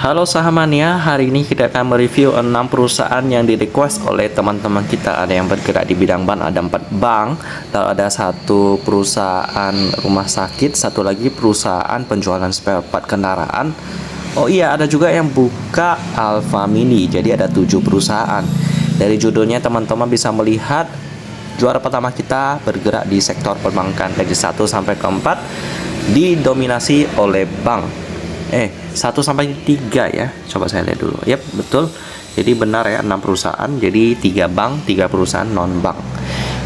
Halo sahamania, hari ini kita akan mereview 6 perusahaan yang di request oleh teman-teman kita. Ada yang bergerak di bidang bank, ada 4 bank, lalu ada satu perusahaan rumah sakit, satu lagi perusahaan penjualan spare part kendaraan. Oh iya, ada juga yang buka Alfa Mini, jadi ada 7 perusahaan. Dari judulnya teman-teman bisa melihat juara pertama kita bergerak di sektor perbankan, dari 1 sampai ke 4 didominasi oleh bank. 1 sampai 3 ya. Coba saya lihat dulu. Yap, betul. Jadi benar ya, 6 perusahaan. Jadi 3 bank, 3 perusahaan non bank.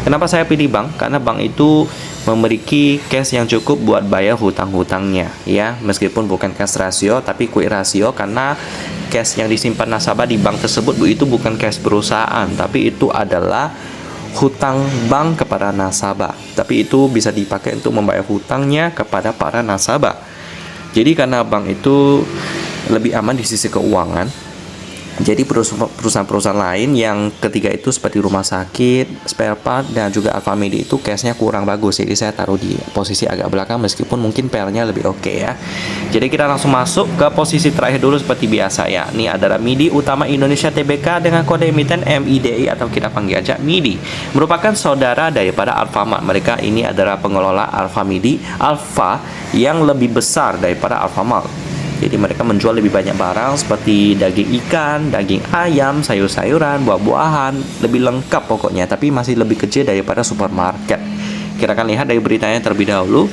Kenapa saya pilih bank? Karena bank itu memiliki cash yang cukup buat bayar hutang-hutangnya ya. Meskipun bukan cash ratio tapi quick ratio, karena cash yang disimpan nasabah di bank tersebut itu bukan cash perusahaan, tapi itu adalah hutang bank kepada nasabah. Tapi itu bisa dipakai untuk membayar hutangnya kepada para nasabah. Jadi karena bank itu lebih aman di sisi keuangan, jadi perusahaan-perusahaan lain yang ketiga itu seperti rumah sakit, spare part, dan juga Alfamidi itu cashnya kurang bagus. Jadi saya taruh di posisi agak belakang meskipun mungkin PR-nya lebih oke ya. Jadi kita langsung masuk ke posisi terakhir dulu seperti biasa ya. Ini adalah MIDI Utama Indonesia Tbk dengan kode emiten MIDI atau kita panggil aja MIDI. Merupakan saudara daripada Alfamart. Mereka ini adalah pengelola Alfamidi Alfa yang lebih besar daripada Alfamart. Jadi mereka menjual lebih banyak barang seperti daging ikan, daging ayam, sayur-sayuran, buah-buahan, lebih lengkap pokoknya, tapi masih lebih kecil daripada supermarket. Kita akan lihat dari beritanya terlebih dahulu.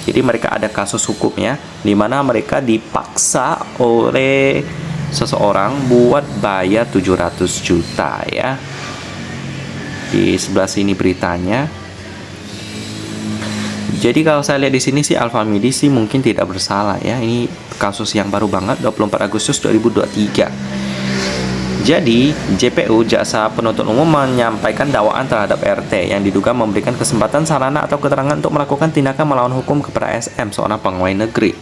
Jadi mereka ada kasus hukumnya, di mana mereka dipaksa oleh seseorang buat bayar 700 juta ya. Di sebelah sini beritanya. Jadi kalau saya lihat di sini sih Alfamidi sih mungkin tidak bersalah ya. Ini kasus yang baru banget, 24 Agustus 2023. Jadi JPU Jaksa Penuntut Umum menyampaikan dakwaan terhadap RT yang diduga memberikan kesempatan sarana atau keterangan untuk melakukan tindakan melawan hukum kepada SM, seorang pegawai negeri.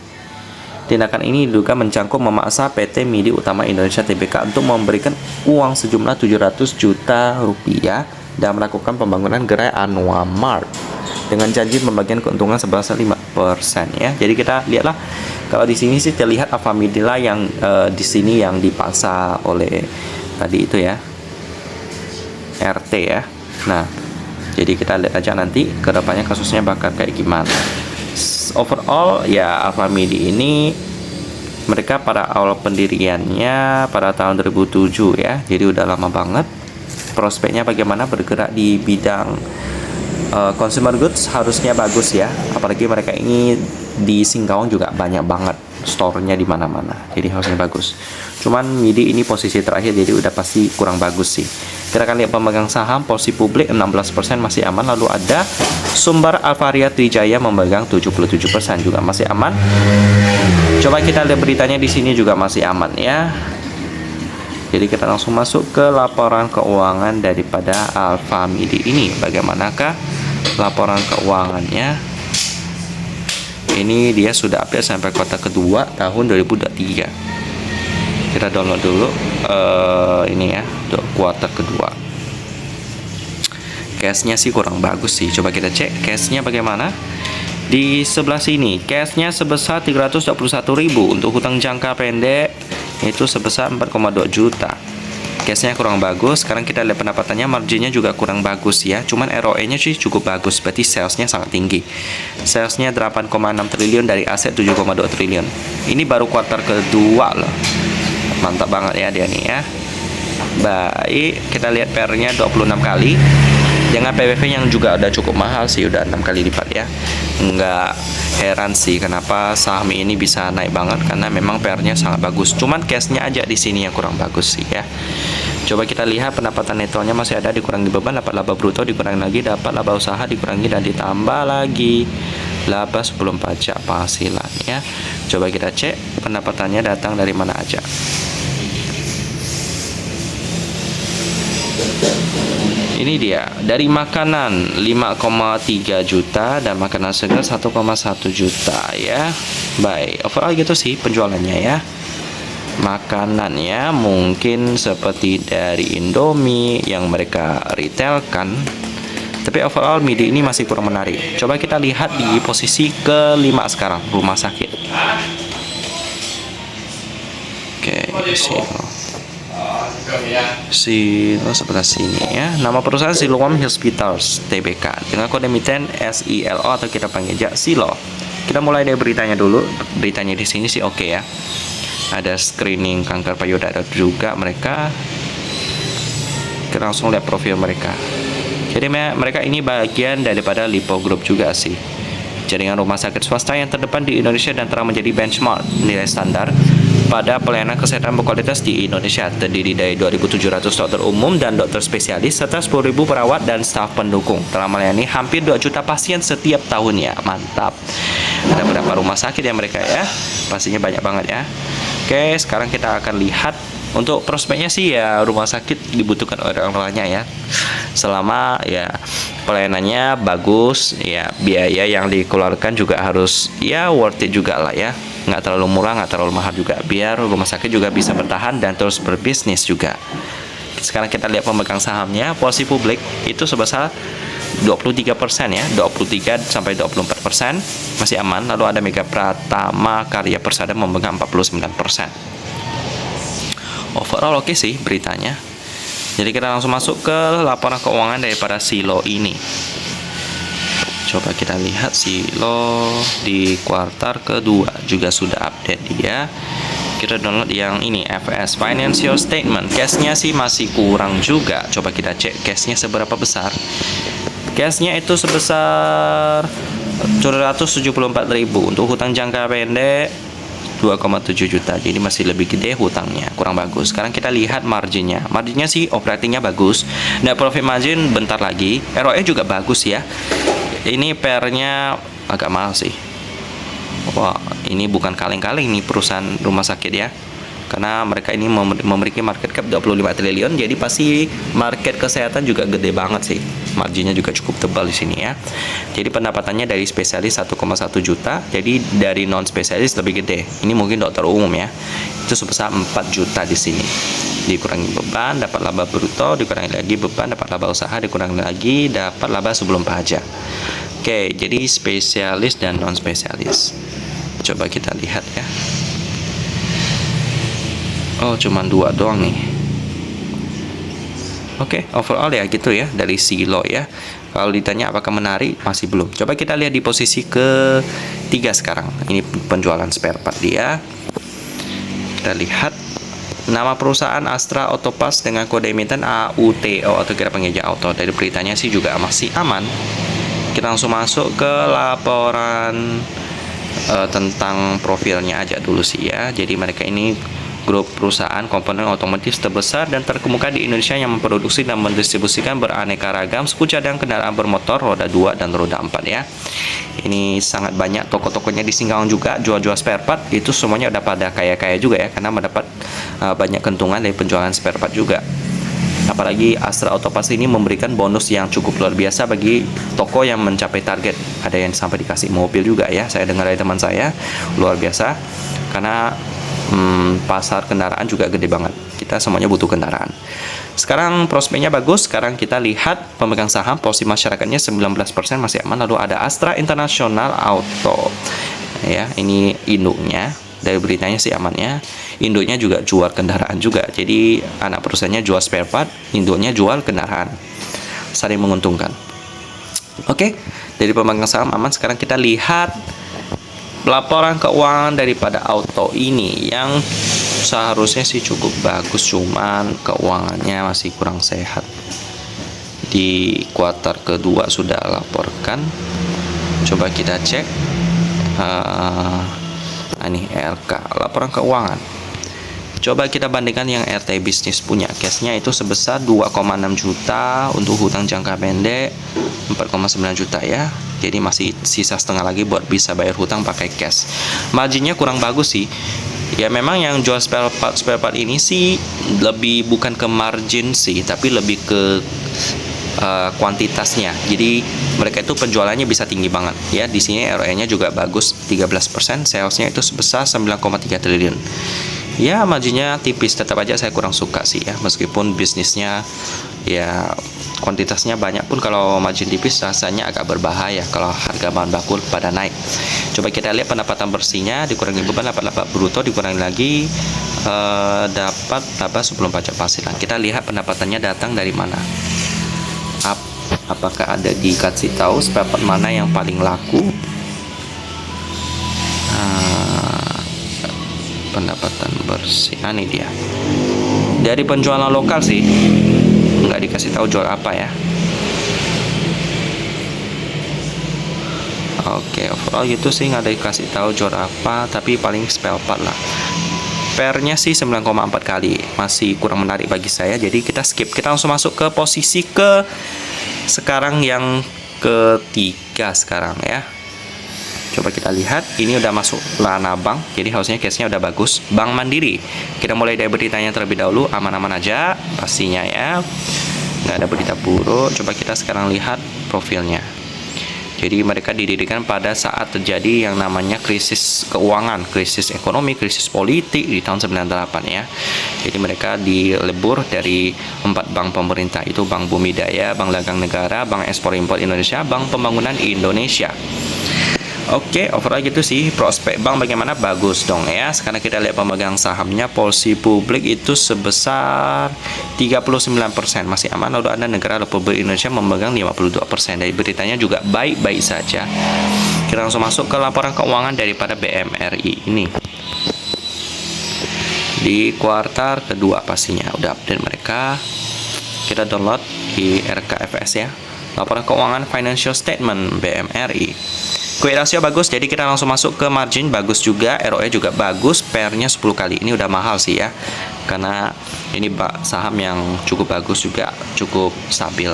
Tindakan ini diduga mencangkup memaksa PT MIDI Utama Indonesia Tbk untuk memberikan uang sejumlah 700 juta rupiah dan melakukan pembangunan gerai Anua Mart dengan janji pembagian keuntungan sebesar 5% ya. Jadi kita lihatlah, kalau di sini sih terlihat Alfamidi lah yang di sini yang dipaksa oleh tadi itu ya, RT ya. Nah, jadi kita lihat aja nanti kedepannya kasusnya bakal kayak gimana. Overall ya, Alfamidi ini mereka pada awal pendiriannya pada tahun 2007 ya. Jadi udah lama banget. Prospeknya bagaimana bergerak di bidang consumer goods harusnya bagus ya, apalagi mereka ini di Singkawang juga banyak banget store-nya di mana-mana, jadi harusnya bagus. Cuman MIDI ini posisi terakhir, jadi udah pasti kurang bagus sih. Kita akan lihat pemegang saham, porsi publik 16% masih aman, lalu ada Sumber Alvaria Trijaya memegang 77% juga masih aman. Coba kita lihat beritanya di sini juga masih aman ya. Jadi kita langsung masuk ke laporan keuangan daripada Alfamidi ini. Bagaimanakah laporan keuangannya? Ini dia sudah update sampai kuartal kedua tahun 2023. Kita download dulu ini ya, untuk kuartal kedua. Cashnya sih kurang bagus sih. Coba kita cek cashnya bagaimana. Di sebelah sini cashnya sebesar 321.000 untuk hutang jangka pendek itu sebesar 4,2 juta. Cashnya kurang bagus. Sekarang kita lihat pendapatannya, marginnya juga kurang bagus ya. Cuman ROE nya sih cukup bagus, berarti salesnya sangat tinggi. Salesnya 8,6 triliun dari aset 7,2 triliun. Ini baru kuartal kedua loh. Mantap banget ya dia nih ya. Baik, kita lihat PR-nya 26 kali. Dengan PBV yang juga udah cukup mahal sih, udah 6 kali lipat ya. Nggak heran sih kenapa saham ini bisa naik banget, karena memang PR-nya sangat bagus. Cuman cash-nya aja di sini yang kurang bagus sih ya. Coba kita lihat pendapatan netonya masih ada, dikurangi beban, dapat laba bruto dikurangi lagi, dapat laba usaha dikurangi dan ditambah lagi laba sebelum pajak penghasilan ya. Coba kita cek pendapatannya datang dari mana aja. Ini dia, dari makanan 5,3 juta dan makanan segar 1,1 juta ya. Baik, overall gitu sih penjualannya ya. Makanannya mungkin seperti dari Indomie yang mereka retailkan, tapi overall MIDI ini masih kurang menarik. Coba kita lihat di posisi kelima sekarang, rumah sakit. Oke, Silo sebelah sini ya. Nama perusahaan Siloam Hospitals Tbk dengan kode emiten SILO atau kita panggil aja Silo. Kita mulai dari beritanya dulu. Beritanya di sini sih oke ya. Ada screening kanker payudara juga mereka. Kita langsung lihat profil mereka. Jadi mereka ini bagian daripada Lipo Group juga sih. Jaringan rumah sakit swasta yang terdepan di Indonesia dan telah menjadi benchmark nilai standar pada pelayanan kesehatan berkualitas di Indonesia, terdiri dari 2.700 dokter umum dan dokter spesialis serta 10.000 perawat dan staf pendukung, telah melayani hampir 2 juta pasien setiap tahunnya. Mantap. Ada beberapa rumah sakit yang mereka ya, pastinya banyak banget ya. Oke, sekarang kita akan lihat untuk prospeknya sih ya, rumah sakit dibutuhkan orang-orangnya ya. Selama ya pelayanannya bagus, ya biaya yang dikeluarkan juga harus ya worth it juga lah ya. Nggak terlalu murah, nggak terlalu mahal juga, biar rumah sakit juga bisa bertahan dan terus berbisnis juga. Sekarang kita lihat pemegang sahamnya. Porsi publik itu sebesar 23% ya, 23 sampai 24% masih aman. Lalu ada Mega Pratama Karya Persada memegang 49%. Overall oke sih beritanya. Jadi kita langsung masuk ke laporan keuangan daripada Silo ini. Coba kita lihat Silo di kuartal kedua juga sudah update dia. Kita download yang ini, FS Financial Statement. Cashnya sih masih kurang juga. Coba kita cek cashnya seberapa besar. Cashnya itu sebesar 774.000. Untuk hutang jangka pendek 2,7 juta. Jadi masih lebih gede hutangnya, kurang bagus. Sekarang kita lihat marginnya. Marginnya sih operatingnya bagus. Net profit margin bentar lagi. ROE juga bagus ya. Ini PR-nya agak mahal sih. Wah, ini bukan kaleng-kaleng nih perusahaan rumah sakit ya. Karena mereka ini memiliki market cap 25 triliun, jadi pasti market kesehatan juga gede banget sih. Marginnya juga cukup tebal di sini ya. Jadi pendapatannya dari spesialis 1,1 juta, jadi dari non spesialis lebih gede. Ini mungkin dokter umum ya. Itu sebesar 4 juta di sini. Dikurangi beban, dapat laba bruto, dikurangi lagi beban, dapat laba usaha, dikurangi lagi dapat laba sebelum pajak. Oke, jadi spesialis dan non spesialis. Coba kita lihat ya. Oh, cuman 2 doang nih. Oke, overall ya gitu ya dari Silo ya. Kalau ditanya apakah menarik, masih belum. Coba kita lihat di posisi ke-3 sekarang. Ini penjualan spare part dia. Kita lihat nama perusahaan Astra Autopass dengan kode emiten AUTO atau kita panggil aja Auto. Dari beritanya sih juga masih aman. Kita langsung masuk ke laporan tentang profilnya aja dulu sih ya. Jadi mereka ini grup perusahaan komponen otomotif terbesar dan terkemuka di Indonesia yang memproduksi dan mendistribusikan beraneka ragam suku cadang kendaraan bermotor roda 2 dan roda 4 ya. Ini sangat banyak toko-tokonya di Singkawang juga jual-jual spare part, itu semuanya udah pada kaya-kaya juga ya karena mendapat banyak keuntungan dari penjualan spare part juga. Apalagi Astra Autopass ini memberikan bonus yang cukup luar biasa bagi toko yang mencapai target. Ada yang sampai dikasih mobil juga ya, saya dengar dari teman saya, luar biasa. Karena pasar kendaraan juga gede banget. Kita semuanya butuh kendaraan. Sekarang prospeknya bagus. Sekarang kita lihat pemegang saham, porsi masyarakatnya 19% masih aman. Lalu ada Astra International Auto. Ya, ini induknya. Dari beritanya sih amannya. Induknya juga jual kendaraan juga. Jadi anak perusahaannya jual spare part, induknya jual kendaraan. Saling menguntungkan. Oke, dari pemegang saham aman. Sekarang kita lihat laporan keuangan daripada Auto ini yang seharusnya sih cukup bagus, cuman keuangannya masih kurang sehat. Di kuartal kedua sudah laporkan. Coba kita cek. Ini RK, laporan keuangan. Coba kita bandingkan yang RT Bisnis punya. Cashnya itu sebesar 2,6 juta, untuk hutang jangka pendek 4,9 juta ya. Jadi masih sisa setengah lagi buat bisa bayar hutang pakai cash. Marginnya kurang bagus sih. Ya memang yang jual spare part ini sih lebih bukan ke margin sih, tapi lebih ke kuantitasnya. Jadi mereka itu penjualannya bisa tinggi banget ya. Di sini ROE-nya juga bagus 13%, salesnya itu sebesar 9,3 triliun. Ya marginnya tipis, tetap aja saya kurang suka sih ya. Meskipun bisnisnya ya kuantitasnya banyak pun kalau margin tipis rasanya agak berbahaya kalau harga bahan baku pada naik. Coba kita lihat pendapatan bersihnya, dikurangi beban, dapat bruto, dikurangi lagi dapat laba sebelum pajak penghasilan. Kita lihat pendapatannya datang dari mana. Apakah ada dikasih tahu spare part mana yang paling laku? Pendapatan bersih, ini dia. Dari penjualan lokal sih, nggak dikasih tahu jual apa ya. Oke, overall gitu sih nggak ada dikasih tahu jual apa, tapi paling spare part lah. Pairnya sih 9,4 kali, masih kurang menarik bagi saya, jadi kita skip. Kita langsung masuk ke posisi ke sekarang yang ketiga sekarang ya. Coba kita lihat, ini udah masuk Lana Bank, jadi harusnya case-nya udah bagus. Bank Mandiri, kita mulai dari beritanya terlebih dahulu, aman-aman aja pastinya ya, nggak ada berita buruk. Coba kita sekarang lihat profilnya. Jadi mereka didirikan pada saat terjadi yang namanya krisis keuangan, krisis ekonomi, krisis politik di tahun 98 ya. Jadi mereka dilebur dari 4 bank pemerintah, itu Bank Bumi Daya, Bank Dagang Negara, Bank Ekspor Impor Indonesia, Bank Pembangunan Indonesia. Oke, overall gitu sih. Prospek bank bagaimana? Bagus dong ya. Sekarang kita lihat pemegang sahamnya. Polisi publik itu sebesar 39%, masih aman. Lalu ada negara Republik Indonesia memegang 52%. Dari beritanya juga baik-baik saja. Kita langsung masuk ke laporan keuangan daripada BMRI ini. Di kuartal kedua pastinya udah update mereka. Kita download di RKFS ya. Laporan keuangan financial statement BMRI. Quick ratio bagus, jadi kita langsung masuk ke margin, bagus juga, ROE juga bagus, pairnya 10 kali. Ini udah mahal sih ya, karena ini saham yang cukup bagus juga, cukup stabil.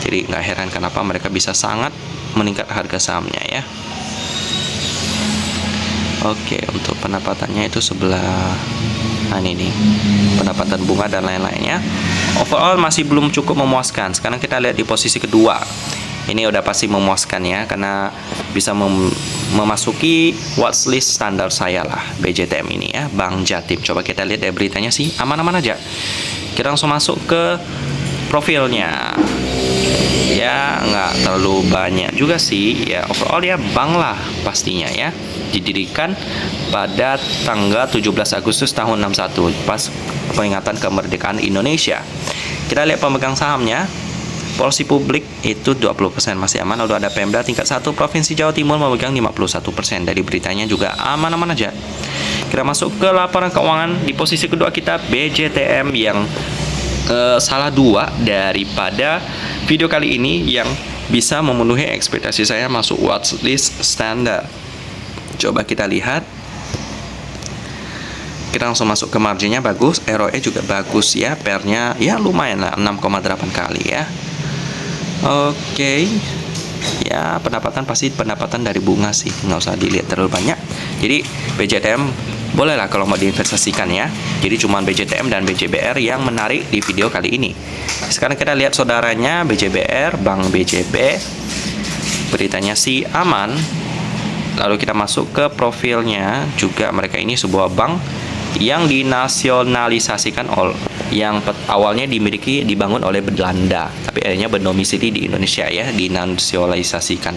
Jadi nggak heran kenapa mereka bisa sangat meningkat harga sahamnya ya. Oke, untuk pendapatannya itu sebelah ini nih, pendapatan bunga dan lain-lainnya. Overall masih belum cukup memuaskan. Sekarang kita lihat di posisi kedua. Ini udah pasti memuaskan ya, karena bisa memasuki watchlist standar saya lah, BJTM ini ya, Bank Jatim. Coba kita lihat dari beritanya sih, aman-aman aja. Kita langsung masuk ke profilnya. Ya, nggak terlalu banyak juga sih ya, overall ya bank lah pastinya ya. Didirikan pada tanggal 17 Agustus tahun 61, pas peringatan kemerdekaan Indonesia. Kita lihat pemegang sahamnya. Polisi publik itu 20%, masih aman. Lalu ada Pemda tingkat 1 Provinsi Jawa Timur memegang 51%. Dari beritanya juga aman-aman aja. Kita masuk ke laporan keuangan. Di posisi kedua kita BJTM yang salah dua daripada video kali ini yang bisa memenuhi ekspektasi saya masuk watchlist standar. Coba kita lihat. Kita langsung masuk ke marginnya, bagus, ROE juga bagus ya, pairnya ya lumayan lah, 6,8 kali ya. Oke. Ya, pendapatan pasti pendapatan dari bunga sih, nggak usah dilihat terlalu banyak. Jadi BJTM bolehlah kalau mau diinvestasikan ya. Jadi cuma BJTM dan BJBR yang menarik di video kali ini. Sekarang kita lihat saudaranya BJBR, Bank BJB. Beritanya sih aman. Lalu kita masuk ke profilnya, juga mereka ini sebuah bank yang dinasionalisasikan yang awalnya dibangun oleh Belanda, tapi akhirnya berdomisili di Indonesia ya, dinasionalisasikan.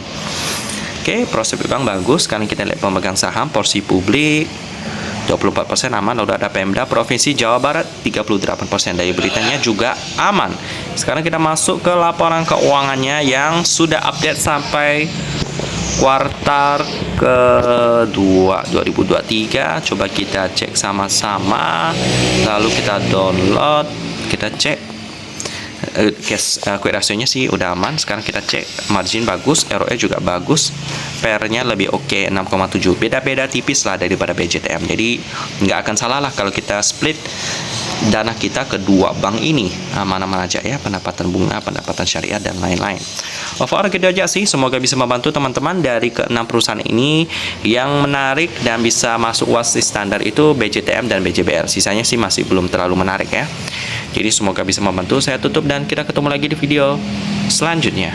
Oke, prospek bank bagus. Sekarang kita lihat pemegang saham. Polisi publik 24% aman. Lalu ada Pemda Provinsi Jawa Barat 38%. Dari beritanya juga aman. Sekarang kita masuk ke laporan keuangannya yang sudah update sampai kuartal kedua 2023. Coba kita cek sama-sama, lalu kita download, kita cek quick ratio-nya sih udah aman. Sekarang kita cek margin bagus, ROE juga bagus, pairnya lebih oke, 6,7. Beda-beda tipis lah daripada BJTM, jadi nggak akan salah lah kalau kita split dana kita kedua bank ini, aman-aman aja ya, pendapatan bunga, pendapatan syariah dan lain-lain. Overall gitu aja sih, semoga bisa membantu teman-teman dari ke-6 perusahaan ini. Yang menarik dan bisa masuk watchlist standar itu BJTM dan BJBR, sisanya sih masih belum terlalu menarik ya. Jadi semoga bisa membantu. Saya tutup dan kita ketemu lagi di video selanjutnya.